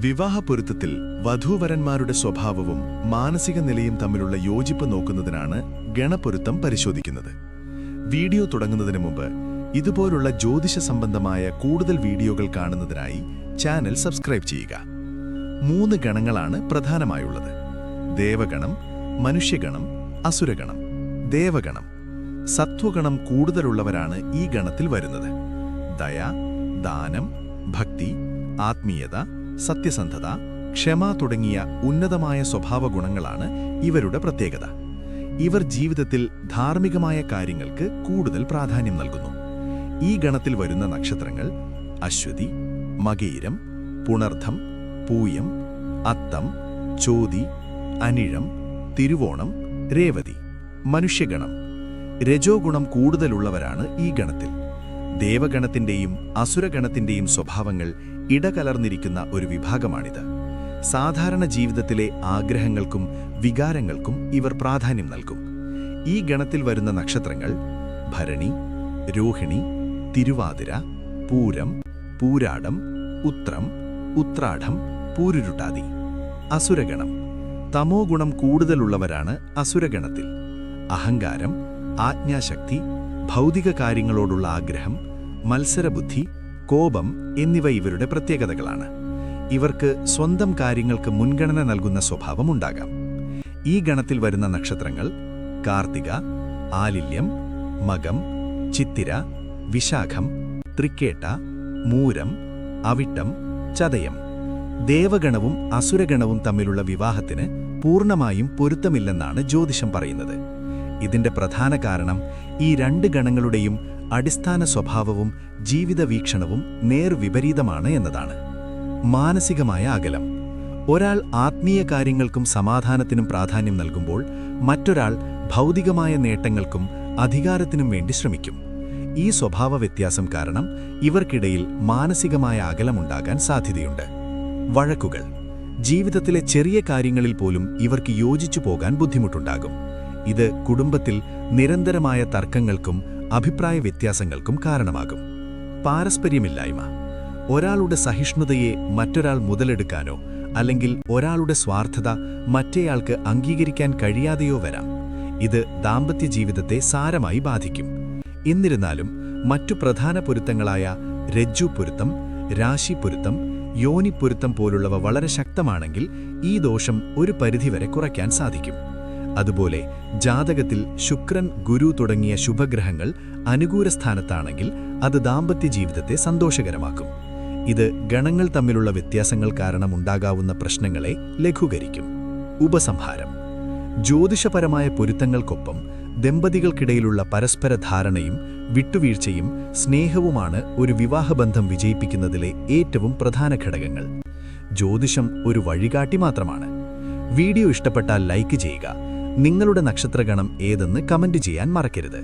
വിവാഹപ്പൊരുത്തത്തിൽ വധൂവരന്മാരുടെ സ്വഭാവവും മാനസിക നിലയും തമ്മിലുള്ള യോജിപ്പ് നോക്കുന്നതിനാണ് ഗണപൊരുത്തം പരിശോധിക്കുന്നത്. വീഡിയോ തുടങ്ങുന്നതിന് മുമ്പ് ഇതുപോലുള്ള ജ്യോതിഷ സംബന്ധമായ കൂടുതൽ വീഡിയോകൾ കാണുന്നതിനായി ചാനൽ സബ്സ്ക്രൈബ് ചെയ്യുക. 3 ഗണങ്ങളാണ് പ്രധാനമായുള്ളത്: ദേവഗണം, മനുഷ്യഗണം, അസുരഗണം. ദേവഗണം സത്വഗണം കൂടുതലുള്ളവരാണ് ഈ ഗണത്തിൽ വരുന്നത്. ദയ, ദാനം, ഭക്തി, ആത്മീയത, സത്യസന്ധത, ക്ഷമ തുടങ്ങിയ ഉന്നതമായ സ്വഭാവ ഗുണങ്ങളാണ് ഇവരുടെ പ്രത്യേകത. ഇവർ ജീവിതത്തിൽ ധാർമ്മികമായ കാര്യങ്ങൾക്ക് കൂടുതൽ പ്രാധാന്യം നൽകുന്നു. ഈ ഗണത്തിൽ വരുന്ന നക്ഷത്രങ്ങൾ അശ്വതി, മകയിരം, പുണർദ്ധം, പൂയം, അത്തം, ചോതി, അനിഴം, തിരുവോണം, രേവതി. മനുഷ്യഗണം രജോ ഗുണം കൂടുതലുള്ളവരാണ് ഈ ഗണത്തിൽ. ദേവഗണത്തിന്റെയും അസുരഗണത്തിന്റെയും സ്വഭാവങ്ങൾ ഇടകലർന്നിരിക്കുന്ന ഒരു വിഭാഗമാണിത്. സാധാരണ ജീവിതത്തിലെ ആഗ്രഹങ്ങൾക്കും വികാരങ്ങൾക്കും ഇവർ പ്രാധാന്യം നൽകും. ഈ ഗണത്തിൽ വരുന്ന നക്ഷത്രങ്ങൾ ഭരണി, രോഹിണി, തിരുവാതിര, പൂരം, പൂരാടം, ഉത്രം, ഉത്രാടം, പൂരുരുട്ടാതി. അസുരഗണം തമോ ഗുണം കൂടുതലുള്ളവരാണ് അസുരഗണത്തിൽ. അഹങ്കാരം, ആജ്ഞാശക്തി, ഭൗതിക കാര്യങ്ങളോടുള്ള ആഗ്രഹം, മത്സരബുദ്ധി, കോപം എന്നിവ ഇവരുടെ പ്രത്യേകതകളാണ്. ഇവർക്ക് സ്വന്തം കാര്യങ്ങൾക്ക് മുൻഗണന നൽകുന്ന സ്വഭാവമുണ്ടാകാം. ഈ ഗണത്തിൽ വരുന്ന നക്ഷത്രങ്ങൾ കാർത്തിക, ആലില്യം, മകം, ചിത്തിര, വിശാഖം, തൃക്കേട്ട, മൂരം, അവിട്ടം, ചതയം. ദേവഗണവും അസുരഗണവും തമ്മിലുള്ള വിവാഹത്തിന് പൂർണ്ണമായും പൊരുത്തമില്ലെന്നാണ് ജ്യോതിഷം പറയുന്നത്. ഇതിന്റെ പ്രധാന കാരണം ഈ 2 ഗണങ്ങളുടെയും അടിസ്ഥാന സ്വഭാവവും ജീവിത വീക്ഷണവും നേർവിപരീതമാണ് എന്നതാണ്. മാനസികമായ അകലം. ഒരാൾ ആത്മീയ കാര്യങ്ങൾക്കും സമാധാനത്തിനും പ്രാധാന്യം നൽകുമ്പോൾ മറ്റൊരാൾ ഭൗതികമായ നേട്ടങ്ങൾക്കും അധികാരത്തിനും വേണ്ടി ശ്രമിക്കും. ഈ സ്വഭാവ വ്യത്യാസം കാരണം ഇവർക്കിടയിൽ മാനസികമായ അകലമുണ്ടാകാൻ സാധ്യതയുണ്ട്. വഴക്കുകൾ. ജീവിതത്തിലെ ചെറിയ കാര്യങ്ങളിൽ പോലും ഇവർക്ക് യോജിച്ചു പോകാൻ ബുദ്ധിമുട്ടുണ്ടാകും. ഇത് കുടുംബത്തിൽ നിരന്തരമായ തർക്കങ്ങൾക്കും അഭിപ്രായ വ്യത്യാസങ്ങൾക്കും കാരണമാകും. പാരസ്പര്യമില്ലായ്മ. ഒരാളുടെ സഹിഷ്ണുതയെ മറ്റൊരാൾ മുതലെടുക്കാനോ അല്ലെങ്കിൽ ഒരാളുടെ സ്വാർത്ഥത മറ്റേയാൾക്ക് അംഗീകരിക്കാൻ കഴിയാതെയോ വരാം. ഇത് ദാമ്പത്യ ജീവിതത്തെ സാരമായി ബാധിക്കും. എന്നിരുന്നാലും മറ്റു പ്രധാന പൊരുത്തങ്ങളായ രജ്ജുപൊരുത്തം, രാശിപ്പൊരുത്തം, യോനിപ്പൊരുത്തം പോലുള്ളവ വളരെ ശക്തമാണെങ്കിൽ ഈ ദോഷം ഒരു പരിധിവരെ കുറയ്ക്കാൻ സാധിക്കും. അതുപോലെ ജാതകത്തിൽ ശുക്രൻ, ഗുരു തുടങ്ങിയ ശുഭഗ്രഹങ്ങൾ അനുകൂല സ്ഥാനത്താണെങ്കിൽ അത് ദാമ്പത്യ ജീവിതത്തെ സന്തോഷകരമാക്കും. ഇത് ഗണങ്ങൾ തമ്മിലുള്ള വ്യത്യാസങ്ങൾ കാരണം ഉണ്ടാകാവുന്ന പ്രശ്നങ്ങളെ ലഘൂകരിക്കും. ഉപസംഹാരം. ജ്യോതിഷപരമായ പൊരുത്തങ്ങൾക്കൊപ്പം ദമ്പതികൾക്കിടയിലുള്ള പരസ്പര ധാരണയും വിട്ടുവീഴ്ചയും സ്നേഹവുമാണ് ഒരു വിവാഹബന്ധം വിജയിപ്പിക്കുന്നതിലെ ഏറ്റവും പ്രധാന ഘടകങ്ങൾ. ജ്യോതിഷം ഒരു വഴികാട്ടി മാത്രമാണ്. വീഡിയോ ഇഷ്ടപ്പെട്ടാൽ ലൈക്ക് ചെയ്യുക. നിങ്ങളുടെ നക്ഷത്രഗണം ഏതെന്ന് കമന്റ് ചെയ്യാൻ മറക്കരുത്.